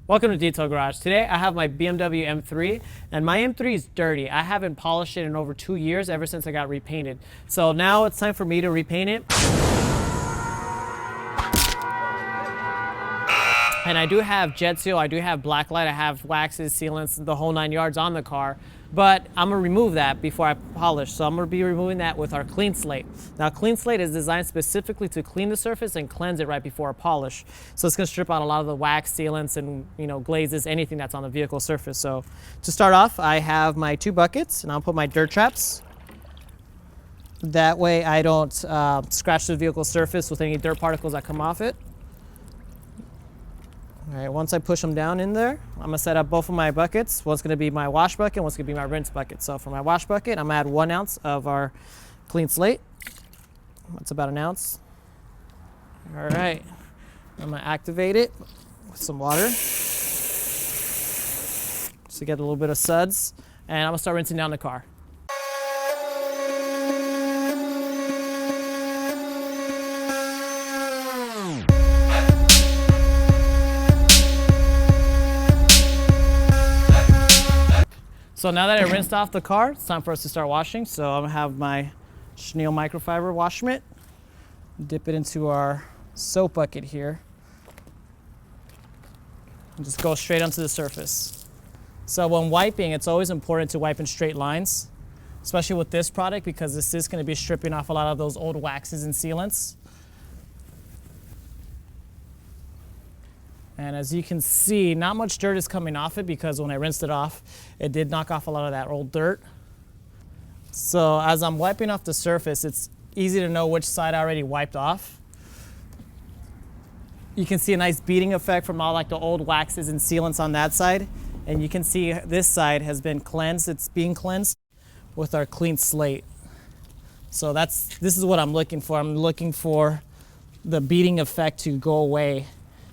Welcome to Detail Garage. Today I have my BMW M3, and my M3 is dirty. I haven't polished it in over 2 years, ever since I got repainted. So now it's time for me to repaint it. And I do have jet seal, I do have blacklight, I have waxes, sealants, the whole 9 yards on the car. But I'm gonna remove that before I polish. So I'm gonna be removing that with our Clean Slate. Now, Clean Slate is designed specifically to clean the surface and cleanse it right before a polish. So it's gonna strip out a lot of the wax, sealants, and glazes, anything that's on the vehicle surface. So to start off, I have my 2 buckets, and I'll put my dirt traps. That way I don't scratch the vehicle surface with any dirt particles that come off it. All right, once I push them down in there, I'm gonna set up both of my buckets. One's gonna be my wash bucket, one's gonna be my rinse bucket. So for my wash bucket, I'm gonna add 1 ounce of our Clean Slate. That's about 1 ounce. All right, I'm gonna activate it with some water. Just to get a little bit of suds. And I'm gonna start rinsing down the car. So now that I rinsed off the car, it's time for us to start washing. So I'm gonna have my chenille microfiber wash mitt, dip it into our soap bucket here, and just go straight onto the surface. So when wiping, it's always important to wipe in straight lines, especially with this product, because this is gonna be stripping off a lot of those old waxes and sealants. And as you can see, not much dirt is coming off it, because when I rinsed it off, it did knock off a lot of that old dirt. So as I'm wiping off the surface, it's easy to know which side I already wiped off. You can see a nice beading effect from all like the old waxes and sealants on that side. And you can see this side has been cleansed. It's being cleansed with our Clean Slate. So this is what I'm looking for. I'm looking for the beading effect to go away,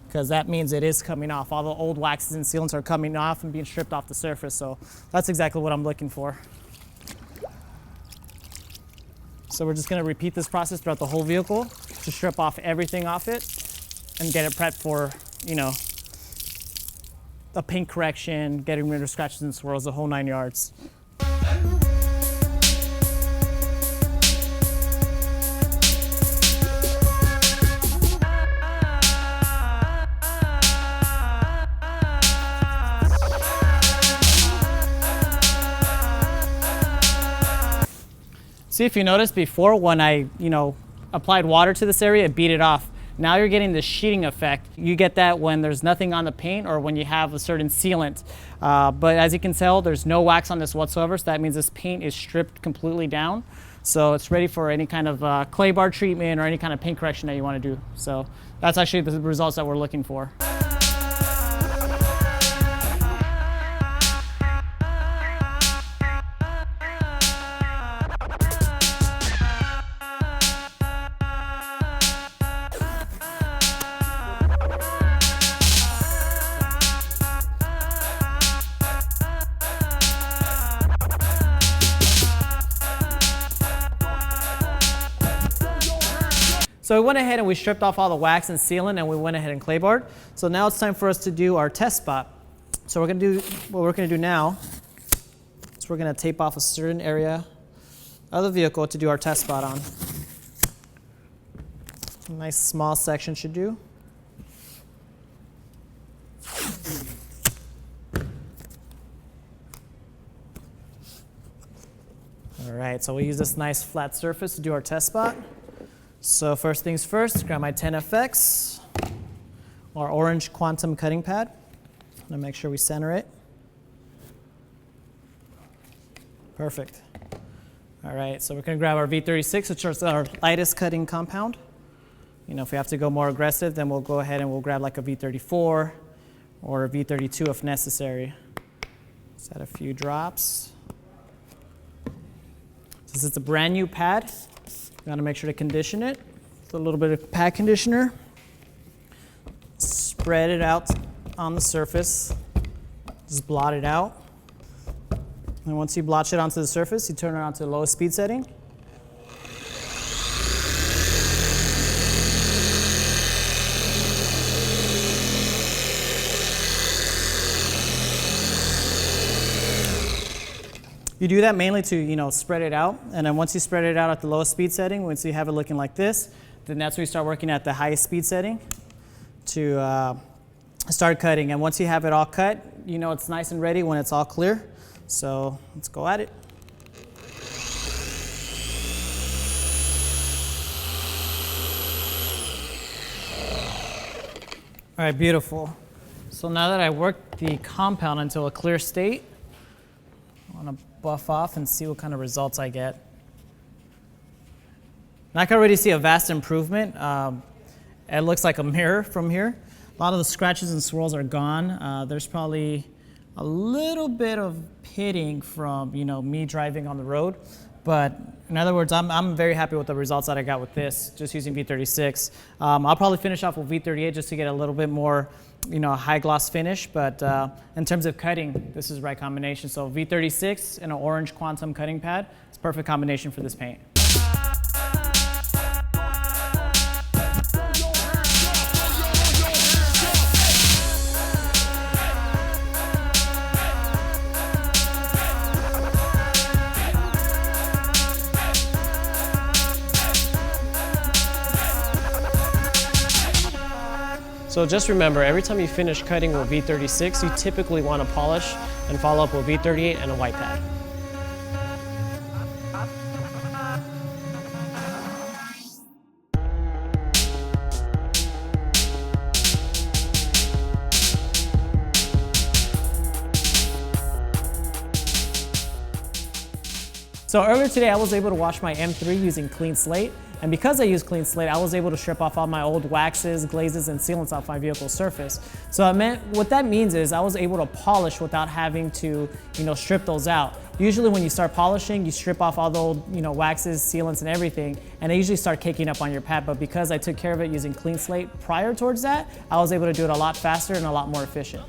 because that means it is coming off. All the old waxes and sealants are coming off and being stripped off the surface. So that's exactly what I'm looking for. So we're just gonna repeat this process throughout the whole vehicle to strip off everything off it and get it prepped for, a paint correction, getting rid of scratches and swirls, the whole 9 yards. See, if you notice before, when I, applied water to this area, it beat it off. Now you're getting the sheeting effect. You get that when there's nothing on the paint or when you have a certain sealant. But as you can tell, there's no wax on this whatsoever, so that means this paint is stripped completely down. So it's ready for any kind of clay bar treatment or any kind of paint correction that you want to do. So that's actually the results that we're looking for. So we went ahead and we stripped off all the wax and sealant, and we went ahead and clay barred. So now it's time for us to do our test spot. So what we're gonna do now is we're gonna tape off a certain area of the vehicle to do our test spot on. A nice small section should do. All right, so we use this nice flat surface to do our test spot. So first things first, grab my 10FX, our orange quantum cutting pad. I'm gonna make sure we center it. Perfect. All right, so we're gonna grab our V36, which is our lightest cutting compound. If we have to go more aggressive, then we'll go ahead and we'll grab like a V34 or a V32 if necessary. Just add a few drops. Since it's a brand new pad, you gotta make sure to condition it with a little bit of pad conditioner. Spread it out on the surface. Just blot it out. And once you blotch it onto the surface, you turn it on to the lowest speed setting. You do that mainly to, spread it out, and then once you spread it out at the lowest speed setting, once you have it looking like this, then that's when you start working at the highest speed setting to start cutting. And once you have it all cut, it's nice and ready when it's all clear. So let's go at it. All right, beautiful. So now that I worked the compound into a clear state, I want to buff off and see what kind of results I get. And I can already see a vast improvement. It looks like a mirror from here. A lot of the scratches and swirls are gone. There's probably a little bit of pitting from me driving on the road. But in other words, I'm very happy with the results that I got with this, just using V36. I'll probably finish off with V38 just to get a little bit more high gloss finish, but in terms of cutting, this is the right combination. So V36 and an orange quantum cutting pad, it's a perfect combination for this paint. So just remember, every time you finish cutting with V36, you typically want to polish and follow up with V38 and a white pad. So earlier today, I was able to wash my M3 using Clean Slate. And because I use Clean Slate, I was able to strip off all my old waxes, glazes, and sealants off my vehicle's surface. So what that means is I was able to polish without having to, strip those out. Usually when you start polishing, you strip off all the old, waxes, sealants, and everything, and they usually start caking up on your pad. But because I took care of it using Clean Slate prior towards that, I was able to do it a lot faster and a lot more efficient.